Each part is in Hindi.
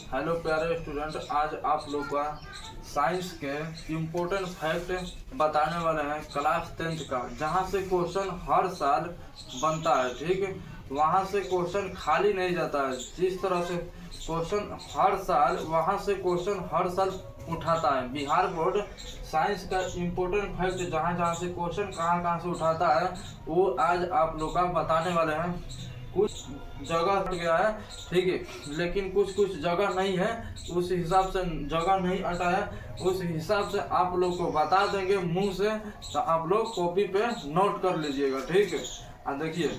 हेलो प्यारे स्टूडेंट, आज आप लोग का साइंस के इम्पोर्टेंट फैक्ट बताने वाले हैं क्लास 10th का, जहां से क्वेश्चन हर साल बनता है। ठीक है, वहां से क्वेश्चन खाली नहीं जाता है। जिस तरह से क्वेश्चन हर साल वहां से क्वेश्चन हर साल उठाता है बिहार बोर्ड। साइंस का इम्पोर्टेंट फैक्ट जहां जहां से क्वेश्चन कहां से उठाता है वो आज आप लोग का बताने वाले हैं। कुछ जगह हट गया है, ठीक है, लेकिन कुछ जगह नहीं है, उस हिसाब से जगह नहीं हटा है, उस हिसाब से आप लोग को बता देंगे मुंह से, तो आप लोग कॉपी पे नोट कर लीजिएगा। ठीक है, देखिए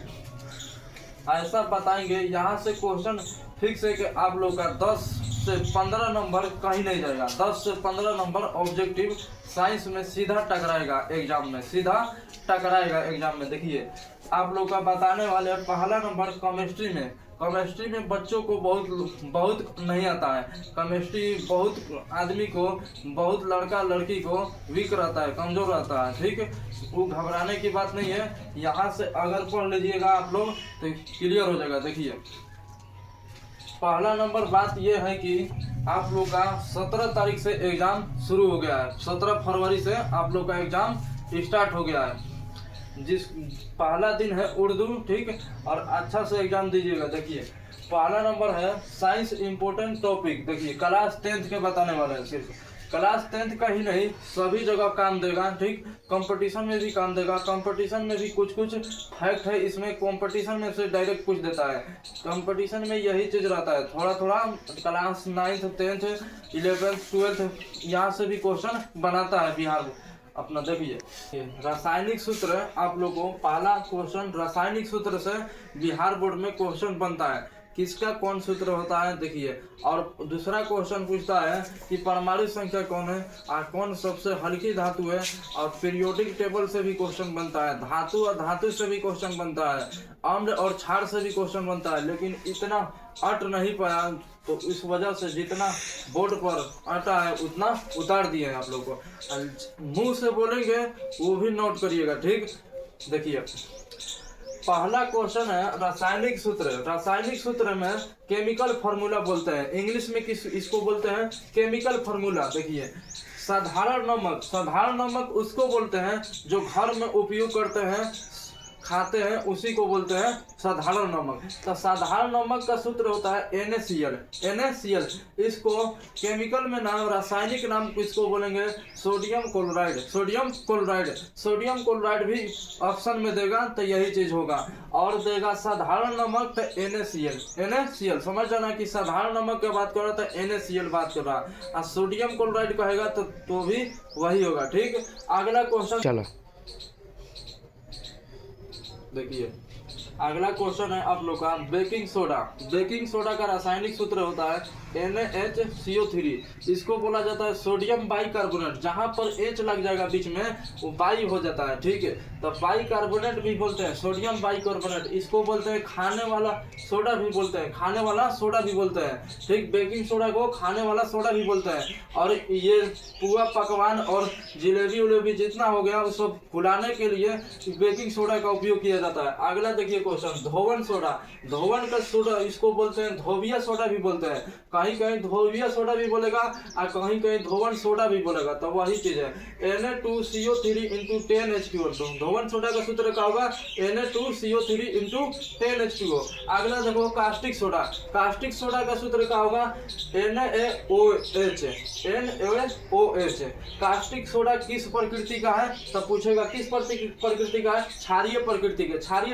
ऐसा बताएंगे, यहाँ से क्वेश्चन फिक्स है कि आप लोग का 10 से 15 नंबर कहीं नहीं जाएगा। 10 से 15 नंबर ऑब्जेक्टिव साइंस में सीधा टकराएगा एग्जाम में, सीधा टकराएगा एग्जाम में। देखिए आप लोग का बताने वाले हैं, पहला नंबर केमिस्ट्री में बच्चों को बहुत नहीं आता है। केमिस्ट्री बहुत आदमी को, बहुत लड़का लड़की को वीक रहता है, कमजोर रहता है। ठीक है, वो घबराने की बात नहीं है। यहाँ से अगर पढ़ लीजिएगा आप लोग तो क्लियर हो जाएगा। देखिए पहला नंबर बात यह है कि आप लोग का 17 तारीख से एग्जाम शुरू हो गया है। 17 फरवरी से आप लोग का एग्जाम स्टार्ट हो गया है। जिस पहला दिन है उर्दू, ठीक, और अच्छा से एग्जाम दीजिएगा। देखिए पहला नंबर है साइंस इम्पोर्टेंट टॉपिक। देखिए क्लास 10th के बताने वाले हैं, सिर्फ क्लास 10th का ही नहीं, सभी जगह काम देगा। ठीक, कंपटीशन में भी काम देगा। कंपटीशन में भी कुछ फैक्ट है इसमें, कंपटीशन में से डायरेक्ट पूछ देता है। कंपटीशन में यही चीज रहता है, थोड़ा class 9th 10th 11th 12th यहाँ से भी क्वेश्चन बनाता है बिहार अपना। देखिए रासायनिक सूत्र, आप लोगों को पहला क्वेश्चन रासायनिक सूत्र से बिहार बोर्ड में क्वेश्चन बनता है। किसका कौन सूत्र होता है देखिए। और दूसरा क्वेश्चन पूछता है कि परमाणु संख्या कौन है और कौन सबसे हल्की धातु है। और पीरियोडिक टेबल से भी क्वेश्चन बनता है, धातु और धातु से भी क्वेश्चन बनता है, अम्ल और क्षार से भी क्वेश्चन बनता है। लेकिन इतना अट नहीं पाया, तो इस वजह से जितना बोर्ड पर आता है उतना उतार दिए हैं आप लोग को। मुंह से बोलेंगे वो भी नोट करिएगा। ठीक, देखिए पहला क्वेश्चन है रासायनिक सूत्र। रासायनिक सूत्र में केमिकल फार्मूला बोलते हैं, इंग्लिश में इसको बोलते हैं केमिकल फार्मूला। देखिए साधारण नमक उसको बोलते हैं जो घर में उपयोग करते हैं, खाते हैं, उसी को बोलते हैं साधारण नमक। तो साधारण नमक का सूत्र होता है NaCl। इसको केमिकल में नाम, रासायनिक नाम इसको बोलेंगे सोडियम क्लोराइड भी ऑप्शन में देगा तो यही चीज होगा। और देगा साधारण नमक तो NaCl समझ जाना कि साधारण नमक की बात कर रहा था, NaCl बात कर रहा, और सोडियम क्लोराइड कहेगा तो भी वही होगा। ठीक, अगला क्वेश्चन चलो देखिए। अगला क्वेश्चन है आप लोग का बेकिंग सोडा का रासायनिक सूत्र होता है NaHCO3। इसको बोला जाता है सोडियम बाइकार्बोनेट। जहां पर H लग जाएगा बीच में वो बाई हो जाता है। ठीक है, तो बाइकार्बोनेट भी बोलते हैं, सोडियम बाइकार्बोनेट। इसको बोलते हैं खाने वाला सोडा भी बोलते हैं, ठीक, बेकिंग सोडा को खाने वाला सोडा भी बोलते हैं। और ये पुआ पकवान और जिलेबी उलेबी जितना हो गया वो सब फुलाने के लिए बेकिंग सोडा का उपयोग किया जाता है। अगला देखिए क्वेश्चन धोवन का सोडा, इसको बोलते हैं धोबिया सोडा भी बोलते हैं। कहीं धोबिया सोडा भी बोलेगा और कहीं धोवन सोडा भी बोलेगा, तो वही चीज है Na2CO3 × 10H2O। धोवन सोडा का सूत्र क्या होगा Na2CO3 × 10H2O। अगला देखो कास्टिक सोडा का सूत्र क्या होगा NaOH। कास्टिक सोडा किस प्रकृति का है, तब पूछेगा किस प्रकृति का है, क्षारीय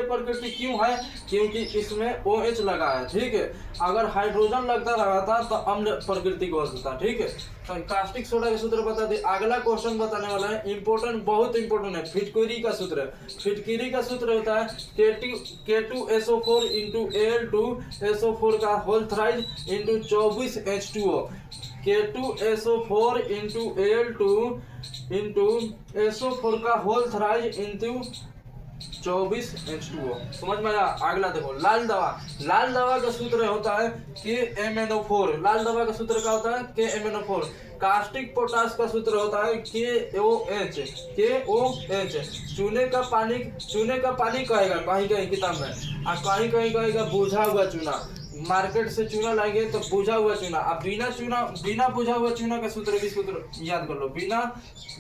प्रकृति क्यों है, क्योंकि इसमें OH लगा है। ठीक है, अगर हाइड्रोजन लगता रहा था तो अम्ल प्रकृति को होता। ठीक है, तो कास्टिक सोडा का सूत्र बता दे। अगला क्वेश्चन बताने वाला है इम्पोर्टेंट, बहुत इंपोर्टेंट है, फिटकिरी का सूत्र होता है K2SO4 × Al2SO4 का whole thrice × 24H2O। K2SO4 × Al2SO4 का होल थ्राइज × 24H2O। समझ में आया। अगला देखो लाल दवा का सूत्र होता है KMnO4। लाल दवा का सूत्र क्या होता है KMnO4। कास्टिक पोटास का सूत्र होता है KOH। चूने का पानी कहेगा कहीं किताब में, और कहीं कहेगा बुझा हुआ चूना। मार्केट से चूना लाएंगे तो बुझा हुआ चूना। अब बिना बुझा हुआ चूना का सूत्र भी सूत्र याद कर लो, बिना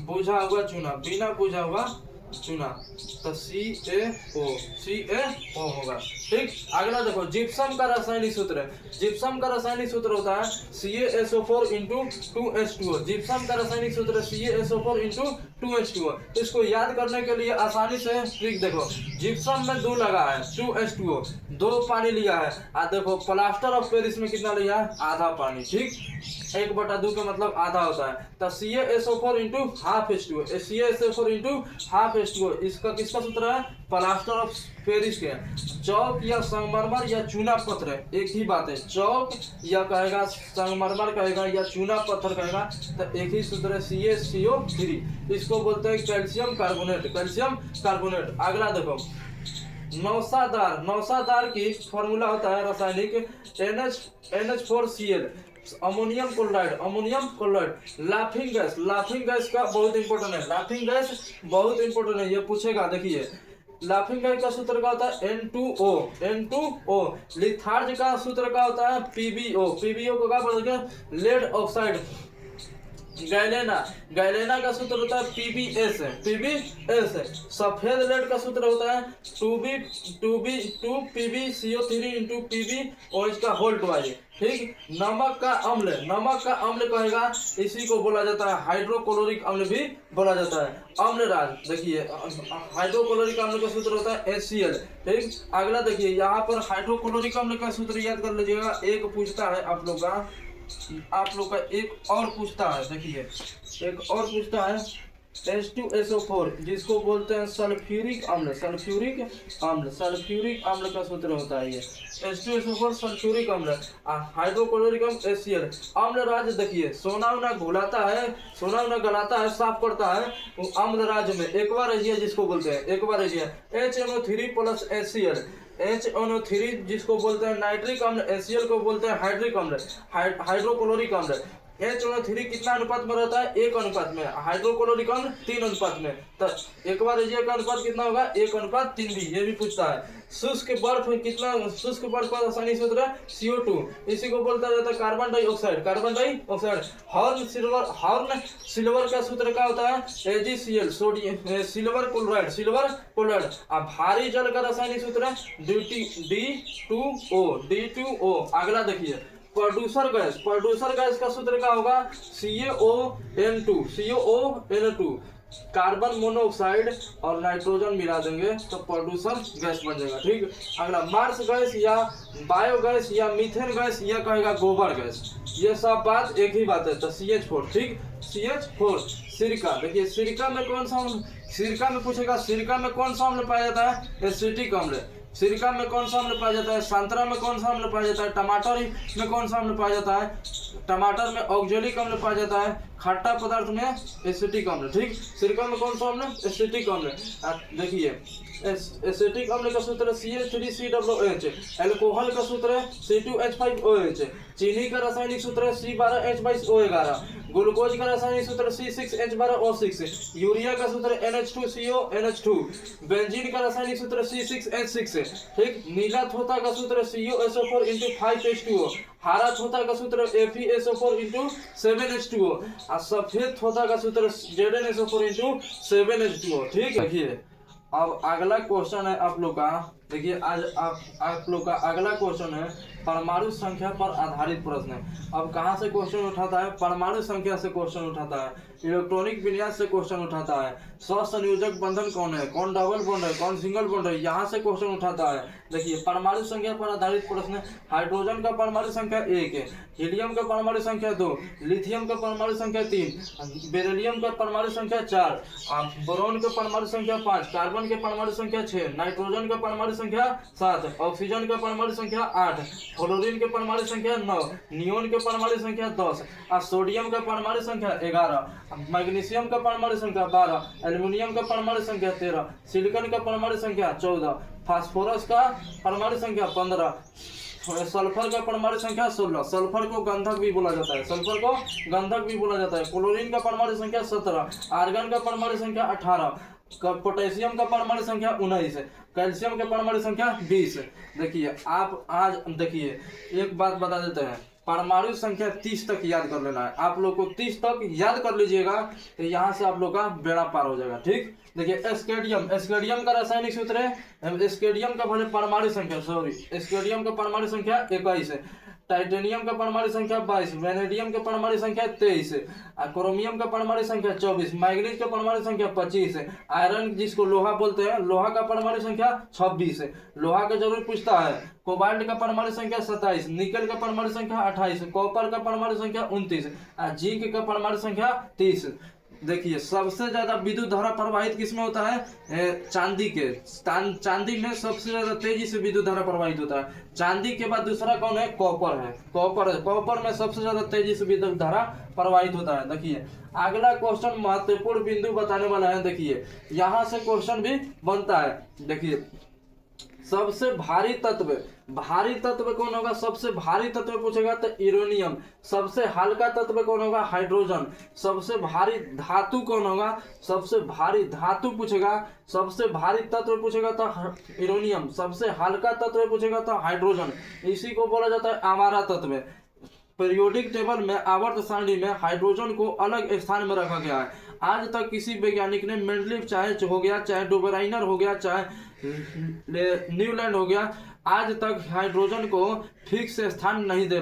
बुझा हुआ चूना तो CaO होगा। ठीक, अगला देखो जिप्सम का रासायनिक सूत्र है। जिप्सम का रासायनिक सूत्र होता है CaSO4 इंटू 2H2O। जिप्सम का रासायनिक सूत्र है CaSO4 इंटू 2H2O। इसको याद करने के लिए आसानी से ट्रिक देखो, जिप्सम में 2 लगा है, 2H2O, 2 पानी लिया है, और देखो प्लास्टर ऑफ पेरिस में कितना लिया है, आधा पानी। ठीक, 1/2 का मतलब आधा होता है, तो CaSO4 into half H2O, CaSO4 into half H2O। इसका किसका सूत्र है, प्लास्टर ऑफ पेरिस के। चौक या संगमरमर या चूना पत्थर, एक ही बात है, चौक या कहेगा संगमरमर कहेगा या चूना पत्थर कहेगा, तो एक ही सूत्र है CaCO3। इसको बोलते हैं कैल्शियम कार्बोनेट। अगला देखो नौसादार की फॉर्मूला होता है रासायनिक NH4Cl, ammonium chloride. Laughing gas का बहुत इंपॉर्टेंट है, ये पूछेगा। देखिए लाफिंग गैस का सूत्र क्या होता है, N2O। लिथार्ज का सूत्र क्या होता है, PbO को क्या बोलते हैं, लेड ऑक्साइड। गैलेना का सूत्र होता है PbS। सफेद लेड का सूत्र होता है 2PbCO3 इंटू PbOH का होल ट्वाइस। ठीक, नमक का अम्ल कहेगा, इसी को बोला जाता है हाइड्रोक्लोरिक अम्ल भी बोला जाता है। अम्लराज, देखिए हाइड्रोक्लोरिक अम्ल का सूत्र होता है HCl। ठीक, अगला देखिए यहाँ पर हाइड्रोक्लोरिक अम्ल का सूत्र याद कर लीजिएगा। एक पूछता है आप लोग का एक और पूछता है, देखिए एक और पूछता है H2SO4, जिसको बोलते हैं सल्फ्यूरिक अम्ल का सूत्र होता है ये H2SO4 सल्फ्यूरिक अम्ल। हाइड्रोक्लोरिक अम्ल HCl। अम्लराज देखिए सोना गलाता है, साफ करता है, वो अम्लराज में एक्वारेजिया जिसको बोलते हैं, aqua regia. HNO3 plus HCl, HNO3 जिसको बोलते हैं नाइट्रिक अम्ल, HCl को बोलते हैं हाइड्रिक अम्ल, हाइड्रोक्लोरिक अम्ल। HNO3 कितना अनुपात में रहता है, 1 अनुपात में, हाइड्रोक्लोरिक अम्ल 3 अनुपात में, तो एक्वारेजिया का अनुपात कितना होगा, 1:3 भी, ये भी पूछता है। शुष्क बर्फ का रासायनिक सूत्र है CO2, इसी को बोलता जाता है कार्बन डाइऑक्साइड। हॉर्न सिल्वर का सूत्र क्या होता है, AgCl, सोडियम सिल्वर क्लोराइड। अब भारी जल का रासायनिक सूत्र है D2O। अगला देखिए प्रोड्यूसर गैस का सूत्र क्या होगा, CaON2। कार्बन मोनोऑक्साइड और नाइट्रोजन मिला देंगे तो प्रोड्यूसर गैस बन जाएगा। ठीक, अगला मार्स गैस या बायोगैस या मीथेन गैस या कहेगा गोबर गैस, ये सब बात एक ही बात है, तो CH4। ठीक, CH4। सिरका, देखिए सिरका में कौन सा अम्ल पाया जाता है, एसिटिक अम्ल। सिरका में कौन सा अम्ल पाया जाता है, संतरा में कौन सा अम्ल पाया जाता है, टमाटर में कौन सा अम्ल पाया जाता है, टमाटर में ऑक्जेलिक अम्ल पाया जाता है, खट्टा पदार्थ में एसिटिक अम्ल। ठीक, सिरका में कौन सा अम्ल, एसिटिक अम्ल। देखिए एसिटिक अम्ल का सूत्र है CH3COOH। अल्कोहल का सूत्र है C2H5OH। चीनी का रासायनिक सूत्र है C12H22O11। ग्लूकोज का रासायनिक सूत्र C6H12O6। यूरिया का सूत्र है NH2CONH2। बेंजीन का रासायनिक सूत्र C6H6। ठीक, नीला थोथा का सूत्र है CuSO4 इंटू 5H2O। हरा थोथा का सूत्र FeSO4 इंटू 7H2O। और सफेद थोथा का सूत्र ZnSO4 इंटू 7H2O। ठीक है, देखिए अब अगला क्वेश्चन है आप लोग का, देखिए आज आप लोग का अगला क्वेश्चन है परमाणु संख्या पर आधारित प्रश्न। अब कहाँ से क्वेश्चन उठाता है, परमाणु संख्या से क्वेश्चन उठाता है, इलेक्ट्रॉनिक विन्यास से क्वेश्चन उठाता है, स्वसंयोजक बंधन कौन है, कौन डबल बॉन्ड है, कौन सिंगल बॉन्ड है, यहाँ से क्वेश्चन उठाता है। देखिए परमाणु संख्या पर आधारित प्रश्न, हाइड्रोजन का परमाणु संख्या 1 है, हीलियम का परमाणु संख्या 2, लिथियम का परमाणु संख्या 3, बेरिलियम का परमाणु संख्या 4, बोरॉन का परमाणु संख्या 5, कार्बन के परमाणु संख्या 6, नाइट्रोजन का परमाणु संख्या 7, ऑक्सीजन का परमाणु संख्या 8, फ्लोरीन के परमाणु संख्या 9, नियोन के परमाणु संख्या 10, और सोडियम का परमाणु संख्या 11, मैग्नीशियम का परमाणु संख्या 12, एल्युमिनियम का परमाणु संख्या 13, सिलिकॉन का परमाणु संख्या 14, फास्फोरस का परमाणु संख्या 15, सल्फर का परमाणु संख्या 16, सल्फर को गंधक भी बोला जाता है, क्लोरीन का परमाणु संख्या 17, आर्गन का परमाणु संख्या 18, पोटेशियम का परमाणु संख्या 19 है, कैल्शियम का परमाणु संख्या 20 है। देखिए आप आज देखिए एक बात बता देते हैं, परमाणु संख्या 30 तक याद कर लेना है। आप लोग को 30 तक याद कर लीजिएगा तो यहाँ से आप लोग का बेड़ा पार हो जाएगा। ठीक, देखिए एस्केडियम, एस्केडियम का रासायनिक सूत्र है, एस्केडियम का परमाणु संख्या एस्केडियम का परमाणु संख्या 21 है, टाइटेनियम का परमाणु संख्या 22, वेनेडियम का परमाणु संख्या 23 है, क्रोमियम का परमाणु संख्या 24, मैग्नीज का परमाणु संख्या 25 है, आयरन जिसको लोहा बोलते हैं, लोहा का परमाणु संख्या 26 है। लोहा का जरूर पूछता है। कोबाल्ट का परमाणु संख्या 27, निकल का परमाणु संख्या 28, कॉपर का परमाणु संख्या 29, जिंक का परमाणु संख्या 30। देखिए सबसे ज्यादा विद्युत धारा प्रवाहित किसमें होता है? चांदी के। चांदी में सबसे ज्यादा तेजी से विद्युत धारा प्रवाहित होता है। चांदी के बाद दूसरा कौन है? कॉपर है। कॉपर में सबसे ज्यादा तेजी से विद्युत धारा प्रवाहित होता है। देखिए अगला क्वेश्चन महत्वपूर्ण बिंदु बताने वाला है। देखिए यहाँ से क्वेश्चन भी बनता है। देखिए सबसे भारी तत्व कौन होगा? सबसे भारी तत्व पूछेगा तो यूरेनियम। सबसे हल्का तत्व कौन होगा? हाइड्रोजन। सबसे भारी धातु कौन होगा? सबसे भारी धातु पूछेगा। सबसे भारी तत्व पूछेगा तो यूरेनियम। सबसे हल्का तत्व पूछेगा तो हाइड्रोजन। इसी को बोला जाता है आवारा तत्व। पीरियोडिक टेबल में आवर्त सारणी में हाइड्रोजन को अलग स्थान में रखा गया है। आज तक किसी वैज्ञानिक ने मेंडलीव चाहे हो गया, चाहे डुबराइनर हो गया, चाहे न्यूलैंड हो गया, आज तक हाइड्रोजन को फिक्स स्थान नहीं दे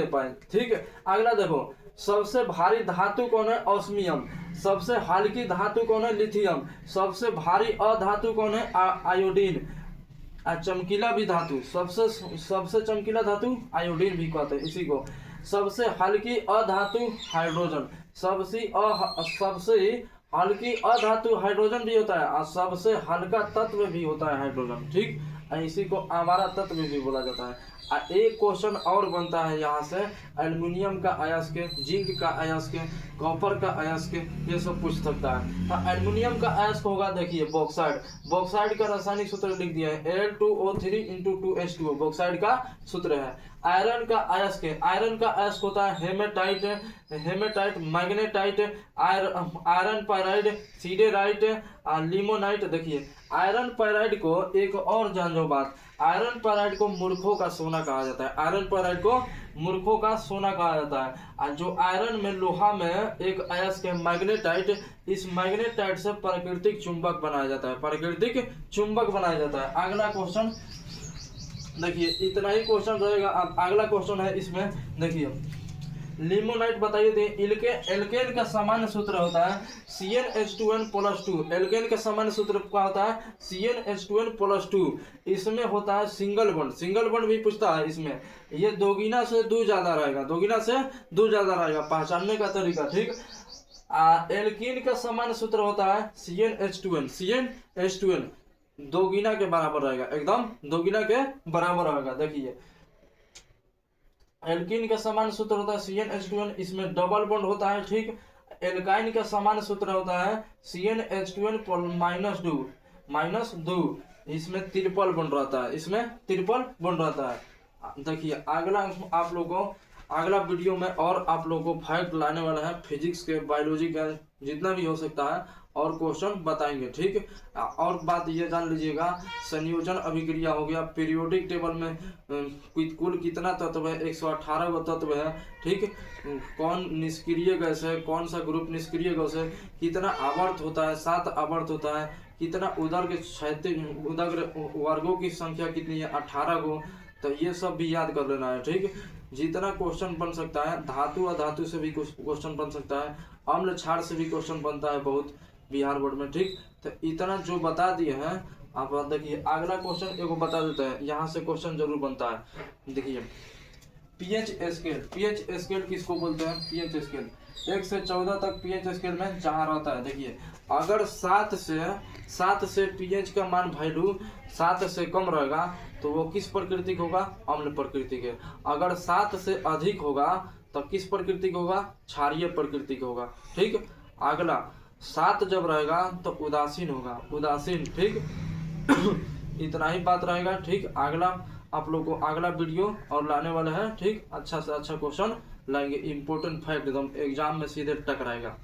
पाए। ठीक है, अगला देखो सबसे भारी धातु कौन है? ऑस्मियम। सबसे हल्की धातु कौन है? लिथियम। सबसे भारी अधातु कौन है? आयोडीन। चमकीला भी धातु, सबसे चमकीला धातु आयोडीन भी कहते हैं इसी को। सबसे हल्की अधातु हाइड्रोजन। सबसे हल्की अधातु हाइड्रोजन भी होता है और सबसे हल्का तत्व भी होता है हाइड्रोजन। ठीक, इसी को आवारा तत्व भी बोला जाता है। एक क्वेश्चन और बनता है यहाँ से एल्युमिनियम का अयस्क, जिंक का अयस्क, कॉपर का अयस्क, ये सब पूछ सकता है। तो एल्युमिनियम का अयस्क होगा, देखिए बॉक्साइड का रासायनिक सूत्र लिख दिया है Al2O3 × 2H2O, बॉक्साइड का सूत्र है। आयरन का अयस्क होता है hematite, magnetite, iron pyrite, siderite, limonite. देखिए आयरन पायराइड को एक और जान लो बात, आयरन पायराइड को मूर्खों का सोना कहा जाता है। आयरन पायराइड को मूर्खों का सोना कहा जाता है। और जो आयरन में लोहा में एक अयस्क है मैग्नेटाइट, इस मैग्नेटाइट से प्राकृतिक चुंबक बनाया जाता है। अगला क्वेश्चन देखिए इतना ही क्वेश्चन रहेगा। अब अगला क्वेश्चन है इसमें, देखिए लिमोनाइट बताइए। एल्केन का सामान्य सूत्र होता है CnH2n+2। एल्केन का सामान्य सूत्र क्या होता है? CnH2n+2। इसमें होता है सिंगल बॉन्ड भी पूछता है इसमें। ये दोगुना से दो ज्यादा रहेगा, पहचानने का तरीका। ठीक, एल्कीन का सामान्य सूत्र होता है CnH2n दोगुना के बराबर रहेगा, एकदम दोगुना के बराबर रहेगा। देखिए एल्कीन का सामान्य सूत्र होता है CnH2n, इसमें डबल बॉन्ड होता है। ठीक, एल्काइन का सामान्य सूत्र होता है CnH2n-2, इसमें ट्रिपल बॉन्ड रहता है। देखिए अगला वीडियो में और आप लोगों को फैक्ट लाने वाला है, फिजिक्स के, बायोलॉजी का जितना भी हो सकता है और क्वेश्चन बताएंगे। ठीक, और बात ये जान लीजिएगा, संयोजन अभिक्रिया हो गया, पीरियोडिक टेबल में कुल कितना तत्व है? 118 गो तत्व है। ठीक, कौन निष्क्रिय गैस है, कौन सा ग्रुप निष्क्रिय गैस है, कितना आवर्त होता है? 7 आवर्त होता है। कितना उदग्र वर्गों की संख्या कितनी है? 18 गो। तो ये सब भी याद कर लेना है। ठीक, जितना क्वेश्चन बन सकता है, धातु अधातु से भी क्वेश्चन बन सकता है, अम्ल क्षार से भी क्वेश्चन बनता है बहुत बिहार बोर्ड में। ठीक, तो इतना जो बता दिए हैं आप देखिए अगला क्वेश्चन एगो बता देते हैं, यहाँ से क्वेश्चन जरूर बनता है। देखिए पीएच स्केल किसको बोलते हैं? पीएच स्केल 1 से 14 तक पीएच स्केल में जहाँ रहता है। देखिए अगर 7 से पीएच का मान वैल्यू 7 से कम रहेगा तो वो किस प्रकृति का होगा? अम्ल प्रकृति के। अगर 7 से अधिक होगा तो किस प्रकृति का होगा? क्षारीय प्रकृति का होगा। ठीक, अगला 7 जब रहेगा तो उदासीन होगा, ठीक इतना ही बात रहेगा। ठीक, अगला आप लोग को अगला वीडियो और लाने वाला है। ठीक, अच्छा से अच्छा क्वेश्चन लाएंगे, इंपॉर्टेंट फैक्ट एकदम एग्जाम में सीधे टकराएगा।